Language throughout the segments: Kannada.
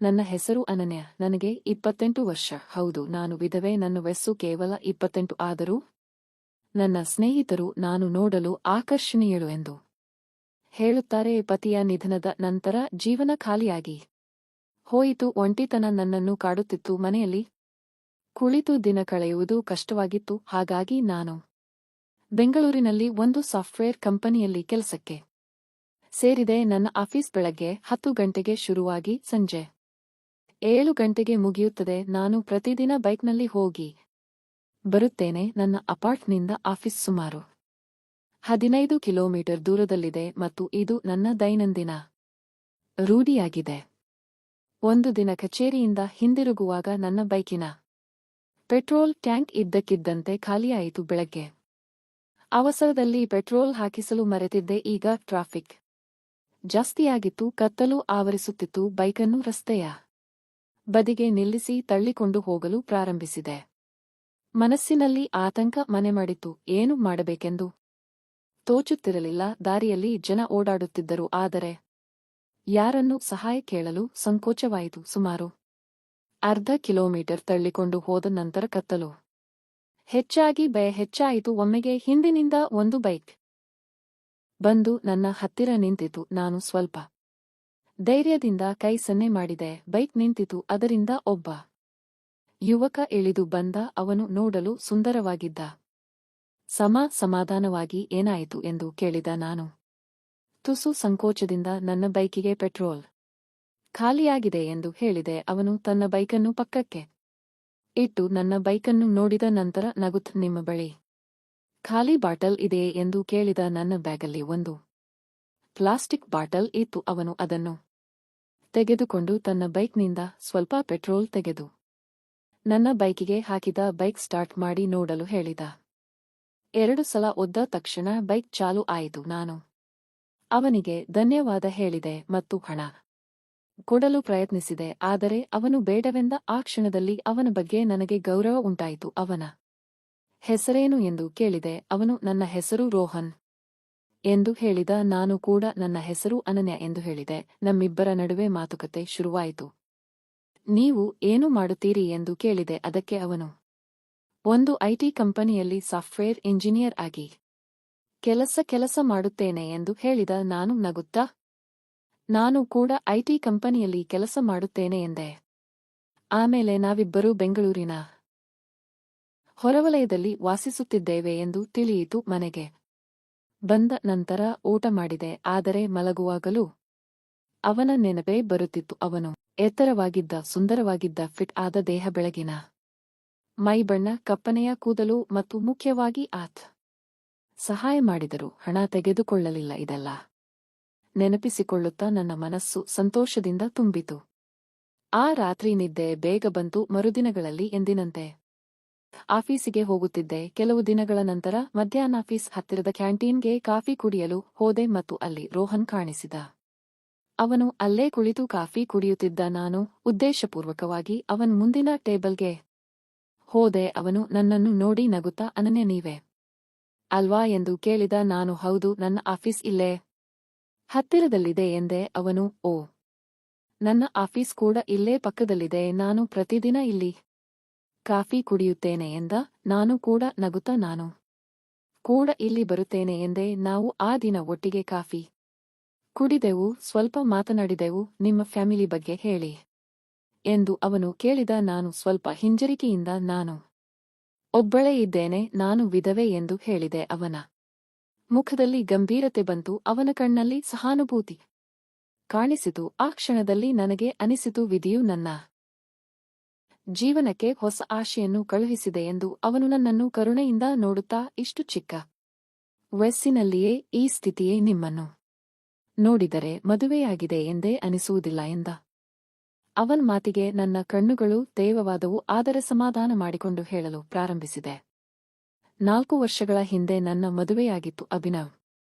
ನನ್ನ ಹೆಸರು ಅನನ್ಯ. ನನಗೆ 28 ವರ್ಷ. ಹೌದು, ನಾನು ವಿಧವೆ. ನನ್ನ ವಯಸ್ಸು ಕೇವಲ 28. ಆದರೂ ನನ್ನ ಸ್ನೇಹಿತರು ನಾನು ನೋಡಲು ಆಕರ್ಷಣೀಯಳು ಎಂದು ಹೇಳುತ್ತಾರೆ. ಪತಿಯ ನಿಧನದ ನಂತರ ಜೀವನ ಖಾಲಿಯಾಗಿ ಹೋಯಿತು. ಒಂಟಿತನ ನನ್ನನ್ನು ಕಾಡುತ್ತಿತ್ತು. ಮನೆಯಲ್ಲಿ ಕುಳಿತು ದಿನ ಕಳೆಯುವುದು ಕಷ್ಟವಾಗಿತ್ತು. ಹಾಗಾಗಿ ನಾನು ಬೆಂಗಳೂರಿನಲ್ಲಿ ಒಂದು ಸಾಫ್ಟ್ವೇರ್ ಕಂಪನಿಯಲ್ಲಿ ಕೆಲಸಕ್ಕೆ ಸೇರಿದೆ. ನನ್ನ ಆಫೀಸ್ ಬೆಳಗ್ಗೆ 10 ಗಂಟೆಗೆ ಶುರುವಾಗಿ ಸಂಜೆ 7 ಗಂಟೆಗೆ ಮುಗಿಯುತ್ತದೆ. ನಾನು ಪ್ರತಿದಿನ ಬೈಕ್ನಲ್ಲಿ ಹೋಗಿ ಬರುತ್ತೇನೆ. ನನ್ನ ಅಪಾರ್ಟ್ನಿಂದ ಆಫೀಸ್ ಸುಮಾರು 15 ಕಿಲೋಮೀಟರ್ ದೂರದಲ್ಲಿದೆ ಮತ್ತು ಇದು ನನ್ನ ದೈನಂದಿನ ರೂಢಿಯಾಗಿದೆ. ಒಂದು ದಿನ ಕಚೇರಿಯಿಂದ ಹಿಂದಿರುಗುವಾಗ ನನ್ನ ಬೈಕಿನ ಪೆಟ್ರೋಲ್ ಟ್ಯಾಂಕ್ ಇದ್ದಕ್ಕಿದ್ದಂತೆ ಖಾಲಿಯಾಯಿತು. ಬೆಳಗ್ಗೆ ಅವಸರದಲ್ಲಿ ಪೆಟ್ರೋಲ್ ಹಾಕಿಸಲು ಮರೆತಿದ್ದೆ. ಈಗ ಟ್ರಾಫಿಕ್ ಜಾಸ್ತಿಯಾಗಿತ್ತು. ಕತ್ತಲು ಆವರಿಸುತ್ತಿತ್ತು. ಬೈಕನ್ನು ರಸ್ತೆಯ ಬದಿಗೆ ನಿಲ್ಲಿಸಿ ತಳ್ಳಿಕೊಂಡು ಹೋಗಲು ಪ್ರಾರಂಭಿಸಿದೆ. ಮನಸ್ಸಿನಲ್ಲಿ ಆತಂಕ ಮನೆ ಮಾಡಿತು. ಏನು ಮಾಡಬೇಕೆಂದು ತೋಚುತ್ತಿರಲಿಲ್ಲ. ದಾರಿಯಲ್ಲಿ ಜನ ಓಡಾಡುತ್ತಿದ್ದರು. ಆದರೆ ಯಾರನ್ನೂ ಸಹಾಯ ಕೇಳಲು ಸಂಕೋಚವಾಯಿತು. ಸುಮಾರು ಅರ್ಧ ಕಿಲೋಮೀಟರ್ ತಳ್ಳಿಕೊಂಡು ಹೋದ ನಂತರ ಕತ್ತಲು ಹೆಚ್ಚಾಗಿ ಭಯ ಹೆಚ್ಚಾಯಿತು. ಒಮ್ಮೆಗೆ ಹಿಂದಿನಿಂದ ಒಂದು ಬೈಕ್ ಬಂದು ನನ್ನ ಹತ್ತಿರ ನಿಂತಿತು. ನಾನು ಸ್ವಲ್ಪ ಧೈರ್ಯದಿಂದ ಕೈ ಸನ್ನೆ ಮಾಡಿದೆ. ಬೈಕ್ ನಿಂತಿತು. ಅದರಿಂದ ಒಬ್ಬ ಯುವಕ ಇಳಿದು ಬಂದ. ಅವನು ನೋಡಲು ಸುಂದರವಾಗಿದ್ದ. ಸಮಾಧಾನವಾಗಿ ಏನಾಯಿತು ಎಂದು ಕೇಳಿದ. ನಾನು ತುಸು ಸಂಕೋಚದಿಂದ ನನ್ನ ಬೈಕಿಗೆ ಪೆಟ್ರೋಲ್ ಖಾಲಿಯಾಗಿದೆ ಎಂದು ಹೇಳಿದೆ. ಅವನು ತನ್ನ ಬೈಕನ್ನು ಪಕ್ಕಕ್ಕೆ ಇಟ್ಟು ನನ್ನ ಬೈಕನ್ನು ನೋಡಿದ ನಂತರ ನಿಮ್ಮ ಬಳಿ ಖಾಲಿ ಬಾಟಲ್ ಇದೆಯೇ ಎಂದು ಕೇಳಿದ. ನನ್ನ ಬ್ಯಾಗಲ್ಲಿ ಒಂದು ಪ್ಲಾಸ್ಟಿಕ್ ಬಾಟಲ್ ಇತ್ತು. ಅವನು ಅದನ್ನು ತೆಗೆದುಕೊಂಡು ತನ್ನ ಬೈಕ್ನಿಂದ ಸ್ವಲ್ಪ ಪೆಟ್ರೋಲ್ ತೆಗೆದು ನನ್ನ ಬೈಕಿಗೆ ಹಾಕಿದ. ಬೈಕ್ ಸ್ಟಾರ್ಟ್ ಮಾಡಿ ನೋಡಲು ಹೇಳಿದ. 2 ಸಲ ಒದ್ದ ತಕ್ಷಣ ಬೈಕ್ ಚಾಲು ಆಯಿತು. ನಾನು ಅವನಿಗೆ ಧನ್ಯವಾದ ಹೇಳಿದೆ ಮತ್ತು ಹಣ ಕೊಡಲು ಪ್ರಯತ್ನಿಸಿದೆ. ಆದರೆ ಅವನು ಬೇಡವೆಂದ. ಆ ಕ್ಷಣದಲ್ಲಿ ಅವನ ಬಗ್ಗೆ ನನಗೆ ಗೌರವ ಉಂಟಾಯಿತು. ಅವನ ಹೆಸರೇನು ಎಂದು ಕೇಳಿದೆ. ಅವನು ನನ್ನ ಹೆಸರು ರೋಹನ್ ಎಂದು ಹೇಳಿದ. ನಾನು ಕೂಡ ನನ್ನ ಹೆಸರು ಅನನ್ಯ ಎಂದು ಹೇಳಿದೆ. ನಮ್ಮಿಬ್ಬರ ನಡುವೆ ಮಾತುಕತೆ ಶುರುವಾಯಿತು. ನೀವು ಏನು ಮಾಡುತ್ತೀರಿ ಎಂದು ಕೇಳಿದೆ. ಅದಕ್ಕೆ ಅವನು ಒಂದು ಐಟಿ ಕಂಪನಿಯಲ್ಲಿ ಸಾಫ್ಟ್ವೇರ್ ಇಂಜಿನಿಯರ್ ಆಗಿ ಕೆಲಸ ಮಾಡುತ್ತೇನೆ ಎಂದು ಹೇಳಿದ. ನಾನು ನಗುತ್ತಾ ನಾನು ಕೂಡ ಐಟಿ ಕಂಪನಿಯಲ್ಲಿ ಕೆಲಸ ಮಾಡುತ್ತೇನೆ ಎಂದೆ. ಆಮೇಲೆ ನಾವಿಬ್ಬರೂ ಬೆಂಗಳೂರಿನ ಹೊರವಲಯದಲ್ಲಿ ವಾಸಿಸುತ್ತಿದ್ದೇವೆ ಎಂದು ತಿಳಿಯಿತು. ಮನೆಗೆ ಬಂದ ನಂತರ ಊಟ ಮಾಡಿದೆ. ಆದರೆ ಮಲಗುವಾಗಲೂ ಅವನ ನೆನಪೇ ಬರುತ್ತಿತ್ತು. ಅವನು ಎತ್ತರವಾಗಿದ್ದ, ಸುಂದರವಾಗಿದ್ದ, ಫಿಟ್ ಆದ ದೇಹ, ಬೆಳಗಿನ ಮೈಬಣ್ಣ, ಕಪ್ಪನೆಯ ಕೂದಲು ಮತ್ತು ಮುಖ್ಯವಾಗಿ ಸಹಾಯ ಮಾಡಿದರು. ಹಣ ತೆಗೆದುಕೊಳ್ಳಲಿಲ್ಲ. ಇದೆಲ್ಲ ನೆನಪಿಸಿಕೊಳ್ಳುತ್ತಾ ನನ್ನ ಮನಸ್ಸು ಸಂತೋಷದಿಂದ ತುಂಬಿತು. ಆ ರಾತ್ರಿ ನಿದ್ದೆ ಬೇಗ ಬಂತು. ಮರುದಿನಗಳಲ್ಲಿ ಎಂದಿನಂತೆ ಆಫೀಸಿಗೆ ಹೋಗುತ್ತಿದ್ದೆ. ಕೆಲವು ದಿನಗಳ ನಂತರ ಮಧ್ಯಾಹ್ನ ಆಫೀಸ್ ಹತ್ತಿರದ ಕ್ಯಾಂಟೀನ್ಗೆ ಕಾಫಿ ಕುಡಿಯಲು ಹೋದೆ ಮತ್ತು ಅಲ್ಲಿ ರೋಹನ್ ಕಾಣಿಸಿದ. ಅವನು ಅಲ್ಲೇ ಕುಳಿತು ಕಾಫಿ ಕುಡಿಯುತ್ತಿದ್ದ. ನಾನು ಉದ್ದೇಶಪೂರ್ವಕವಾಗಿ ಅವನ ಮುಂದಿನ ಟೇಬಲ್ಗೆ ಹೋದೆ. ಅವನು ನನ್ನನ್ನು ನೋಡಿ ನಗುತ್ತಾ, ಅನನ್ಯ ನೀವೇ ಅಲ್ವಾ ಎಂದು ಕೇಳಿದ. ನಾನು ಹೌದು, ನನ್ನ ಆಫೀಸ್ ಇಲ್ಲೇ ಹತ್ತಿರದಲ್ಲಿದೆ ಎಂದೆ. ಅವನು ಓ, ನನ್ನ ಆಫೀಸ್ ಕೂಡ ಇಲ್ಲೇ ಪಕ್ಕದಲ್ಲಿದೆ. ನಾನು ಪ್ರತಿದಿನ ಇಲ್ಲಿ ಕಾಫಿ ಕುಡಿಯುತ್ತೇನೆ ಎಂದ. ನಾನು ಕೂಡ ನಗುತ್ತಾ ನಾನು ಕೂಡ ಇಲ್ಲಿ ಬರುತ್ತೇನೆ ಎಂದೆ. ನಾವು ಆ ದಿನ ಒಟ್ಟಿಗೆ ಕಾಫಿ ಕುಡಿದೆವು, ಸ್ವಲ್ಪ ಮಾತನಾಡಿದೆವು. ನಿಮ್ಮ ಫ್ಯಾಮಿಲಿ ಬಗ್ಗೆ ಹೇಳಿ ಎಂದು ಅವನು ಕೇಳಿದ. ನಾನು ಸ್ವಲ್ಪ ಹಿಂಜರಿಕೆಯಿಂದ ನಾನು ಒಬ್ಬಳೇ ಇದ್ದೇನೆ, ನಾನು ವಿಧವೆ ಎಂದು ಹೇಳಿದೆ. ಅವನ ಮುಖದಲ್ಲಿ ಗಂಭೀರತೆ ಬಂತು. ಅವನ ಕಣ್ಣಲ್ಲಿ ಸಹಾನುಭೂತಿ ಕಾಣಿಸಿತು. ಆ ಕ್ಷಣದಲ್ಲಿ ನನಗೆ ಅನಿಸಿತು, ವಿಧಿಯು ನನ್ನ ಜೀವನಕ್ಕೆ ಹೊಸ ಆಶೆಯನ್ನು ಕಳುಹಿಸಿದೆ ಎಂದು. ಅವನು ನನ್ನನ್ನು ಕರುಣೆಯಿಂದ ನೋಡುತ್ತಾ, ಇಷ್ಟು ಚಿಕ್ಕ ವಯಸ್ಸಿನಲ್ಲಿಯೇ ಈ ಸ್ಥಿತಿಯೇ ನಿಮ್ಮನ್ನು ನೋಡಿದರೆ ಮದುವೆಯಾಗಿದೆ ಎಂದೇ ಅನಿಸುವುದಿಲ್ಲ ಎಂದ. ಅವನ ಮಾತಿಗೆ ನನ್ನ ಕಣ್ಣುಗಳು ತೇವವಾದವು. ಆದರೆ ಸಮಾಧಾನ ಮಾಡಿಕೊಂಡು ಹೇಳಲು ಪ್ರಾರಂಭಿಸಿದೆ. 4 ವರ್ಷಗಳ ಹಿಂದೆ ನನ್ನ ಮದುವೆಯಾಗಿತ್ತು. ಅಭಿನವ್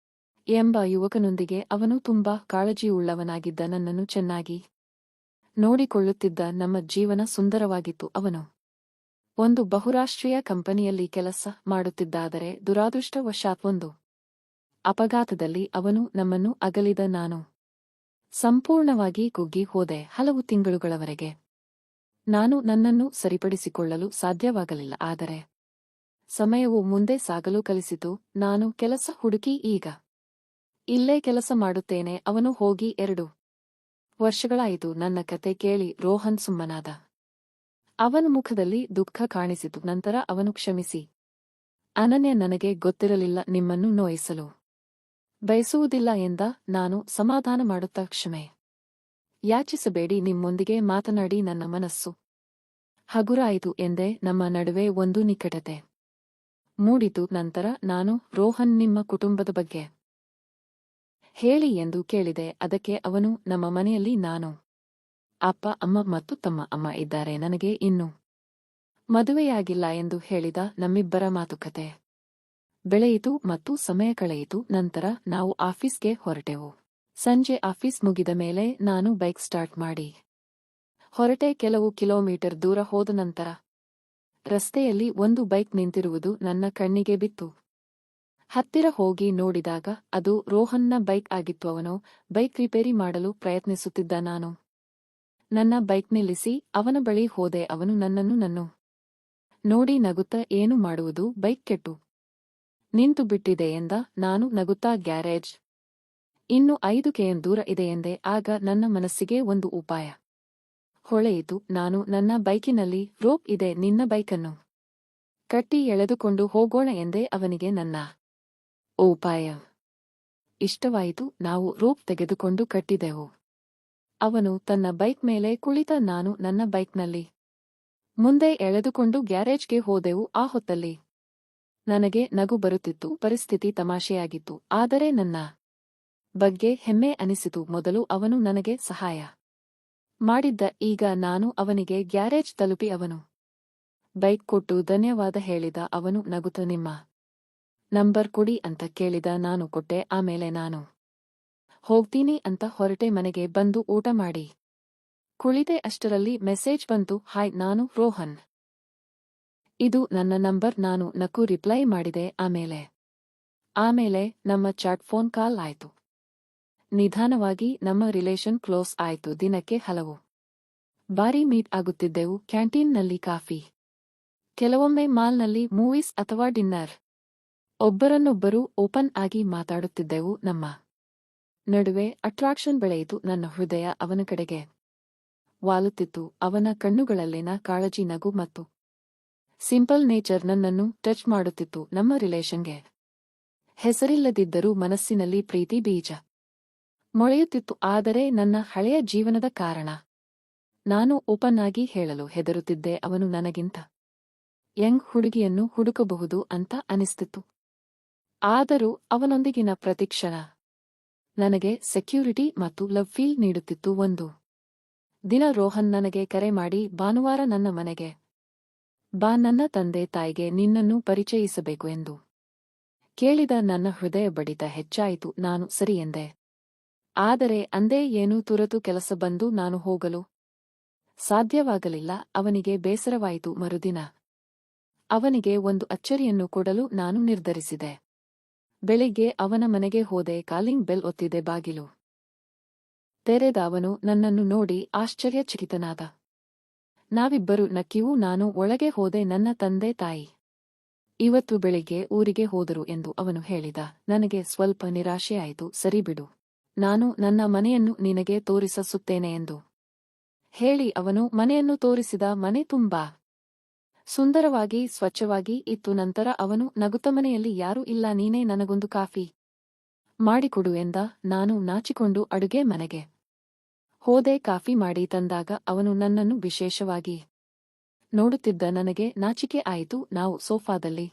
ಎಂಬ ಯುವಕನೊಂದಿಗೆ. ಅವನು ತುಂಬಾ ಕಾಳಜಿಯುಳ್ಳವನಾಗಿದ್ದ. ನನ್ನನ್ನು ಚೆನ್ನಾಗಿ ನೋಡಿಕೊಳ್ಳುತ್ತಿದ್ದ. ನಮ್ಮ ಜೀವನ ಸುಂದರವಾಗಿತ್ತು. ಅವನು ಒಂದು ಬಹುರಾಷ್ಟ್ರೀಯ ಕಂಪನಿಯಲ್ಲಿ ಕೆಲಸ ಮಾಡುತ್ತಿದ್ದಾದರೆ ದುರಾದೃಷ್ಟವಶಾತ್ ಒಂದು ಅಪಘಾತದಲ್ಲಿ ಅವನು ನಮ್ಮನ್ನು ಅಗಲಿದ. ನಾನು ಸಂಪೂರ್ಣವಾಗಿ ಕುಗ್ಗಿ ಹೋದೆ ಹಲವು ತಿಂಗಳುಗಳವರೆಗೆ. ನಾನು ನನ್ನನ್ನು ಸರಿಪಡಿಸಿಕೊಳ್ಳಲು ಸಾಧ್ಯವಾಗಲಿಲ್ಲ. ಆದರೆ ಸಮಯವು ಮುಂದೆ ಸಾಗಲು ಕಲಿಸಿತು. ನಾನು ಕೆಲಸ ಹುಡುಕಿ ಈಗ ಇಲ್ಲೇ ಕೆಲಸ ಮಾಡುತ್ತೇನೆ. ಅವನು ಹೋಗಿ 2 ವರ್ಷಗಳಾಯಿತು. ನನ್ನ ಕತೆ ಕೇಳಿ ರೋಹನ್ ಸುಮ್ಮನಾದ. ಅವನ ಮುಖದಲ್ಲಿ ದುಃಖ ಕಾಣಿಸಿತು. ನಂತರ ಅವನು ಕ್ಷಮಿಸಿ, ಅನನ್ಯ, ನನಗೆ ಗೊತ್ತಿರಲಿಲ್ಲ ನಿಮ್ಮನ್ನು ನೋಯಿಸಲು ಬಯಸುವುದಿಲ್ಲ ಎಂದ. ನಾನು ಸಮಾಧಾನ ಮಾಡುತ್ತಾ, ಕ್ಷಮೆ ಯಾಚಿಸಬೇಡಿ, ನಿಮ್ಮೊಂದಿಗೆ ಮಾತನಾಡಿ ನನ್ನ ಮನಸ್ಸು ಹಗುರಾಯಿತು ಎಂದೆ. ನಮ್ಮ ನಡುವೆ ಒಂದು ನಿಕಟತೆ ಮೂಡಿತು. ನಂತರ ನಾನು, ರೋಹನ್, ನಿಮ್ಮ ಕುಟುಂಬದ ಬಗ್ಗೆ ಹೇಳಿ ಎಂದು ಕೇಳಿದೆ. ಅದಕ್ಕೆ ಅವನು, ನಮ್ಮ ಮನೆಯಲ್ಲಿ ನಾನು, ಅಪ್ಪ, ಅಮ್ಮ ಮತ್ತು ತಮ್ಮ ಅಮ್ಮ ಇದ್ದಾರೆ. ನನಗೆ ಇನ್ನೂ ಮದುವೆಯಾಗಿಲ್ಲ ಎಂದು ಹೇಳಿದ. ನಮ್ಮಿಬ್ಬರ ಮಾತುಕತೆ ಬೆಳೆಯಿತು ಮತ್ತು ಸಮಯ ಕಳೆಯಿತು. ನಂತರ ನಾವು ಆಫೀಸ್ಗೆ ಹೊರಟೆವು. ಸಂಜೆ ಆಫೀಸ್ ಮುಗಿದ ಮೇಲೆ ನಾನು ಬೈಕ್ ಸ್ಟಾರ್ಟ್ ಮಾಡಿ ಹೊರಟೆ. ಕೆಲವು ಕಿಲೋಮೀಟರ್ ದೂರ ಹೋದ ನಂತರ ರಸ್ತೆಯಲ್ಲಿ ಒಂದು ಬೈಕ್ ನಿಂತಿರುವುದು ನನ್ನ ಕಣ್ಣಿಗೆ ಬಿತ್ತು. ಹತ್ತಿರ ಹೋಗಿ ನೋಡಿದಾಗ ಅದು ರೋಹನ್ನ ಬೈಕ್ ಆಗಿತ್ತು. ಅವನು ಬೈಕ್ ರಿಪೇರಿ ಮಾಡಲು ಪ್ರಯತ್ನಿಸುತ್ತಿದ್ದ. ನಾನು ನನ್ನ ಬೈಕ್ ನಿಲ್ಲಿಸಿ ಅವನ ಬಳಿ ಹೋದೆ. ಅವನು ನನ್ನನ್ನು ನೋಡಿ ನಗುತ್ತಾ, ಏನು ಮಾಡುವುದು, ಬೈಕ್ ಕೆಟ್ಟು ನಿಂತು ಬಿಟ್ಟಿದೆ ಎಂದ. ನಾನು ನಗುತ್ತಾ, ಗ್ಯಾರೇಜ್ ಇನ್ನು 5 km ದೂರ ಇದೆ ಎಂದೆ. ಆಗ ನನ್ನ ಮನಸ್ಸಿಗೆ ಒಂದು ಉಪಾಯ ಹೊಳೆಯಿತು. ನಾನು ನನ್ನ ಬೈಕಿನಲ್ಲಿ ರೋಪ್ ಇದೆ, ನಿನ್ನ ಬೈಕನ್ನು ಕಟ್ಟಿ ಎಳೆದುಕೊಂಡು ಹೋಗೋಣ ಎಂದೆ. ಅವನಿಗೆ ನನ್ನ ಉಪಾಯ ಇಷ್ಟವಾಯಿತು. ನಾವು ರೋಪ್ ತೆಗೆದುಕೊಂಡು ಕಟ್ಟಿದೆವು. ಅವನು ತನ್ನ ಬೈಕ್ ಮೇಲೆ ಕುಳಿತ. ನಾನು ನನ್ನ ಬೈಕ್ನಲ್ಲಿ ಮುಂದೆ ಎಳೆದುಕೊಂಡು ಗ್ಯಾರೇಜ್ಗೆ ಹೋದೆವು. ಆ ಹೊತ್ತಲ್ಲಿ ನನಗೆ ನಗು ಬರುತ್ತಿತ್ತು. ಪರಿಸ್ಥಿತಿ ತಮಾಷೆಯಾಗಿತ್ತು, ಆದರೆ ನನ್ನ ಬಗ್ಗೆ ಹೆಮ್ಮೆ ಅನಿಸಿತು. ಮೊದಲು ಅವನು ನನಗೆ ಸಹಾಯ ಮಾಡಿದ್ದ. ಈಗ ನಾನು ಅವನಿಗೆ ಗ್ಯಾರೇಜ್ ತಲುಪಿ ಅವನು ಬೈಕ್ ಕೊಟ್ಟು ಧನ್ಯವಾದ ಹೇಳಿದ. ಅವನು ನಗುತ್ತ, ನಿಮ್ಮ ನಂಬರ್ ಕೊಡಿ ಅಂತ ಕೇಳಿದ. ನಾನು ಕೊಟ್ಟೆ. ಆಮೇಲೆ ನಾನು ಹೋಗ್ತೀನಿ ಅಂತ ಹೊರಟೆ. ಮನೆಗೆ ಬಂದು ಊಟ ಮಾಡಿ ಕುಳಿತೆ. ಅಷ್ಟರಲ್ಲಿ ಮೆಸೇಜ್ ಬಂತು, ಹಾಯ್, ನಾನು ರೋಹನ್, ಇದು ನನ್ನ ನಂಬರ್. ನಾನು ನಕ್ಕು ರಿಪ್ಲೈ ಮಾಡಿದೆ. ಆಮೇಲೆ ನಮ್ಮ ಚಾಟ್ ಫೋನ್ ಕಾಲ್ ಆಯ್ತು. ನಿಧಾನವಾಗಿ ನಮ್ಮ ರಿಲೇಷನ್ ಕ್ಲೋಸ್ ಆಯ್ತು. ದಿನಕ್ಕೆ ಹಲವು ಬಾರಿ ಮೀಟ್ ಆಗುತ್ತಿದ್ದೆವು. ಕ್ಯಾಂಟೀನ್ನಲ್ಲಿ ಕಾಫಿ, ಕೆಲವೊಮ್ಮೆ ಮಾಲ್ನಲ್ಲಿ ಮೂವೀಸ್ ಅಥವಾ ಡಿನ್ನರ್. ಒಬ್ಬರನ್ನೊಬ್ಬರು ಓಪನ್ ಆಗಿ ಮಾತಾಡುತ್ತಿದ್ದೆವು. ನಮ್ಮ ನಡುವೆ ಅಟ್ರಾಕ್ಷನ್ ಬೆಳೆಯಿತು. ನನ್ನ ಹೃದಯ ಅವನ ಕಡೆಗೆ ವಾಲುತ್ತಿತ್ತು. ಅವನ ಕಣ್ಣುಗಳಲ್ಲಿನ ಕಾಳಜಿ, ನಗು ಮತ್ತು ಸಿಂಪಲ್ ನೇಚರ್ ನನ್ನನ್ನು ಟಚ್ ಮಾಡುತ್ತಿತ್ತು. ನಮ್ಮ ರಿಲೇಷನ್ಗೆ ಹೆಸರಿಲ್ಲದಿದ್ದರೂ ಮನಸ್ಸಿನಲ್ಲಿ ಪ್ರೀತಿ ಬೀಜ ಮೊಳೆಯುತ್ತಿತ್ತು. ಆದರೆ ನನ್ನ ಹಳೆಯ ಜೀವನದ ಕಾರಣ ನಾನು ಓಪನ್ ಆಗಿ ಹೇಳಲು ಹೆದರುತ್ತಿದ್ದೆ. ಅವನು ನನಗಿಂತ ಯಂಗ್ ಹುಡುಗಿಯನ್ನು ಹುಡುಕಬಹುದು ಅಂತ ಅನಿಸ್ತಿತ್ತು. ಆದರೂ ಅವನೊಂದಿಗಿನ ಪ್ರತಿಕ್ಷಣ ನನಗೆ ಸೆಕ್ಯೂರಿಟಿ ಮತ್ತು ಲವ್ ಫೀಲ್ ನೀಡುತ್ತಿತ್ತು. ಒಂದು ದಿನ ರೋಹನ್ ನನಗೆ ಕರೆ ಮಾಡಿ, ಭಾನುವಾರ ನನ್ನ ಮನೆಗೆ ಬಾ, ನನ್ನ ತಂದೆ ತಾಯಿಗೆ ನಿನ್ನನ್ನು ಪರಿಚಯಿಸಬೇಕು ಎಂದು ಕೇಳಿದ. ನನ್ನ ಹೃದಯ ಬಡಿತ ಹೆಚ್ಚಾಯಿತು. ನಾನು ಸರಿ ಎಂದೆ. ಆದರೆ ಅಂದೇ ಏನೂ ತುರತು ಕೆಲಸ ಬಂದು ನಾನು ಹೋಗಲು ಸಾಧ್ಯವಾಗಲಿಲ್ಲ. ಅವನಿಗೆ ಬೇಸರವಾಯಿತು. ಮರುದಿನ ಅವನಿಗೆ ಒಂದು ಅಚ್ಚರಿಯನ್ನು ಕೊಡಲು ನಾನು ನಿರ್ಧರಿಸಿದೆ. ಬೆಳಿಗ್ಗೆ ಅವನ ಮನೆಗೆ ಹೋದೆ. ಕಾಲಿಂಗ್ ಬೆಲ್ ಒತ್ತಿದೆ. ಬಾಗಿಲು ತೆರೆದ. ಅವನು ನನ್ನನ್ನು ನೋಡಿ ಆಶ್ಚರ್ಯಚಕಿತನಾದ. ನಾವಿಬ್ಬರು ನಕ್ಕಿವು. ನಾನು ಒಳಗೆ ಹೋದೆ. ನನ್ನ ತಂದೆ ತಾಯಿ ಇವತ್ತು ಬೆಳಿಗ್ಗೆ ಊರಿಗೆ ಹೋದರು ಎಂದು ಅವನು ಹೇಳಿದ. ನನಗೆ ಸ್ವಲ್ಪ ನಿರಾಶೆಯಾಯಿತು. ಸರಿ ಬಿಡು, ನಾನು ನನ್ನ ಮನೆಯನ್ನು ನಿನಗೆ ತೋರಿಸುತ್ತೇನೆ ಎಂದು ಹೇಳಿ ಅವನು ಮನೆಯನ್ನು ತೋರಿಸಿದ. ಮನೆ ತುಂಬಾ ಸುಂದರವಾಗಿ ಸ್ವಚ್ಛವಾಗಿ ಇತ್ತು. ನಂತರ ಅವನು ನಗುತ್ತ, ಮನೆಯಲ್ಲಿ ಯಾರೂ ಇಲ್ಲ, ನೀನೇ ನನಗೊಂದು ಕಾಫಿ ಮಾಡಿಕೊಡು ಎಂದ. ನಾನು ನಾಚಿಕೊಂಡು ಅಡುಗೆ ಮನೆಗೆ ಹೋದೆ. ಕಾಫಿ ಮಾಡಿ ತಂದಾಗ ಅವನು ನನ್ನನ್ನು ವಿಶೇಷವಾಗಿ ನೋಡುತ್ತಿದ್ದ. ನನಗೆ ನಾಚಿಕೆ ಆಯಿತು. ನಾವು ಸೋಫಾದಲ್ಲಿ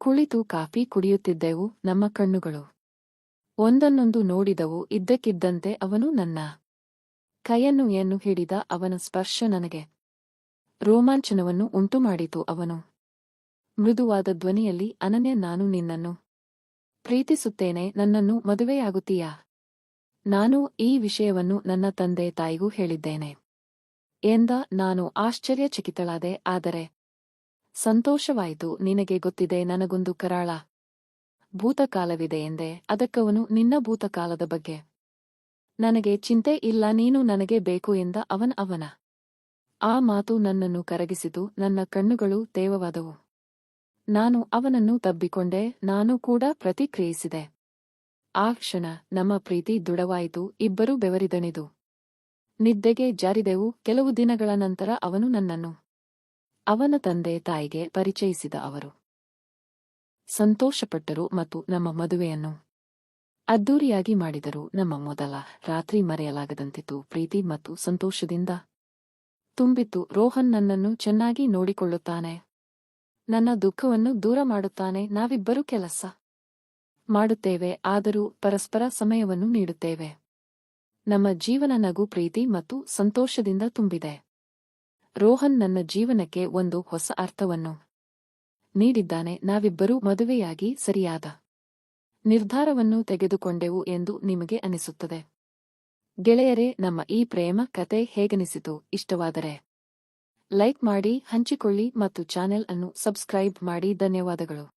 ಕುಳಿತು ಕಾಫಿ ಕುಡಿಯುತ್ತಿದ್ದೆವು. ನಮ್ಮ ಕಣ್ಣುಗಳು ಒಂದನ್ನೊಂದು ನೋಡಿದವು. ಇದ್ದಕ್ಕಿದ್ದಂತೆ ಅವನು ನನ್ನ ಕೈಯನ್ನು ಹಿಡಿದ. ಅವನ ಸ್ಪರ್ಶ ನನಗೆ ರೋಮಾಂಚನವನ್ನು ಉಂಟುಮಾಡಿತು. ಅವನು ಮೃದುವಾದ ಧ್ವನಿಯಲ್ಲಿ, ಅನನ್ಯ, ನಾನು ನಿನ್ನನ್ನು ಪ್ರೀತಿಸುತ್ತೇನೆ, ನನ್ನನ್ನು ಮದುವೆಯಾಗುತ್ತೀಯಾ? ನಾನು ಈ ವಿಷಯವನ್ನು ನನ್ನ ತಂದೆ ತಾಯಿಗೂ ಹೇಳಿದ್ದೇನೆ ಎಂದ. ನಾನು ಆಶ್ಚರ್ಯಚಕಿತಳಾದೆ, ಆದರೆ ಸಂತೋಷವಾಯಿತು. ನಿನಗೆ ಗೊತ್ತಿದೆ, ನನಗೊಂದು ಕರಾಳ ಭೂತಕಾಲವಿದೆ ಎಂದೆ. ಅದಕ್ಕವನು, ನಿನ್ನ ಭೂತಕಾಲದ ಬಗ್ಗೆ ನನಗೆ ಚಿಂತೆ ಇಲ್ಲ, ನೀನು ನನಗೆ ಬೇಕು ಎಂದ ಅವನ ಆ ಮಾತು ನನ್ನನ್ನು ಕರಗಿಸಿತು. ನನ್ನ ಕಣ್ಣುಗಳು ತೇವವಾದವು. ನಾನು ಅವನನ್ನು ತಬ್ಬಿಕೊಂಡೆ. ನಾನು ಕೂಡ ಪ್ರತಿಕ್ರಿಯಿಸಿದೆ. ಆ ಕ್ಷಣ ನಮ್ಮ ಪ್ರೀತಿ ದೃಢವಾಯಿತು. ಇಬ್ಬರೂ ಬೆವರಿದಣಿದು ನಿದ್ದೆಗೆ ಜಾರಿದೆವು. ಕೆಲವು ದಿನಗಳ ನಂತರ ಅವನು ನನ್ನನ್ನು ಅವನ ತಂದೆ ತಾಯಿಗೆ ಪರಿಚಯಿಸಿದ. ಅವರು ಸಂತೋಷಪಟ್ಟರು ಮತ್ತು ನಮ್ಮ ಮದುವೆಯನ್ನು ಅದ್ದೂರಿಯಾಗಿ ಮಾಡಿದರು. ನಮ್ಮ ಮೊದಲ ರಾತ್ರಿ ಮರೆಯಲಾಗದಂತಿತ್ತು. ಪ್ರೀತಿ ಮತ್ತು ಸಂತೋಷದಿಂದ ತುಂಬಿತ್ತು. ರೋಹನ್ ನನ್ನನ್ನು ಚೆನ್ನಾಗಿ ನೋಡಿಕೊಳ್ಳುತ್ತಾನೆ. ನನ್ನ ದುಃಖವನ್ನು ದೂರ ಮಾಡುತ್ತಾನೆ. ನಾವಿಬ್ಬರೂ ಕೆಲಸ ಮಾಡುತ್ತೇವೆ, ಆದರೂ ಪರಸ್ಪರ ಸಮಯವನ್ನು ನೀಡುತ್ತೇವೆ. ನಮ್ಮ ಜೀವನ ನಗು, ಪ್ರೀತಿ ಮತ್ತು ಸಂತೋಷದಿಂದ ತುಂಬಿದೆ. ರೋಹನ್ ನನ್ನ ಜೀವನಕ್ಕೆ ಒಂದು ಹೊಸ ಅರ್ಥವನ್ನು ನೀಡಿದ್ದಾನೆ. ನಾವಿಬ್ಬರೂ ಮದುವೆಯಾಗಿ ಸರಿಯಾದ ನಿರ್ಧಾರವನ್ನು ತೆಗೆದುಕೊಂಡೆವು ಎಂದು ನಿಮಗೆ ಅನಿಸುತ್ತದೆ. ಗೆಳೆಯರೇ, ನಮ್ಮ ಈ ಪ್ರೇಮ ಕತೆ ಹೇಗನಿಸಿತು? ಇಷ್ಟವಾದರೆ ಲೈಕ್ ಮಾಡಿ, ಹಂಚಿಕೊಳ್ಳಿ ಮತ್ತು ಚಾನೆಲ್ ಅನ್ನು ಸಬ್ಸ್ಕ್ರೈಬ್ ಮಾಡಿ. ಧನ್ಯವಾದಗಳು.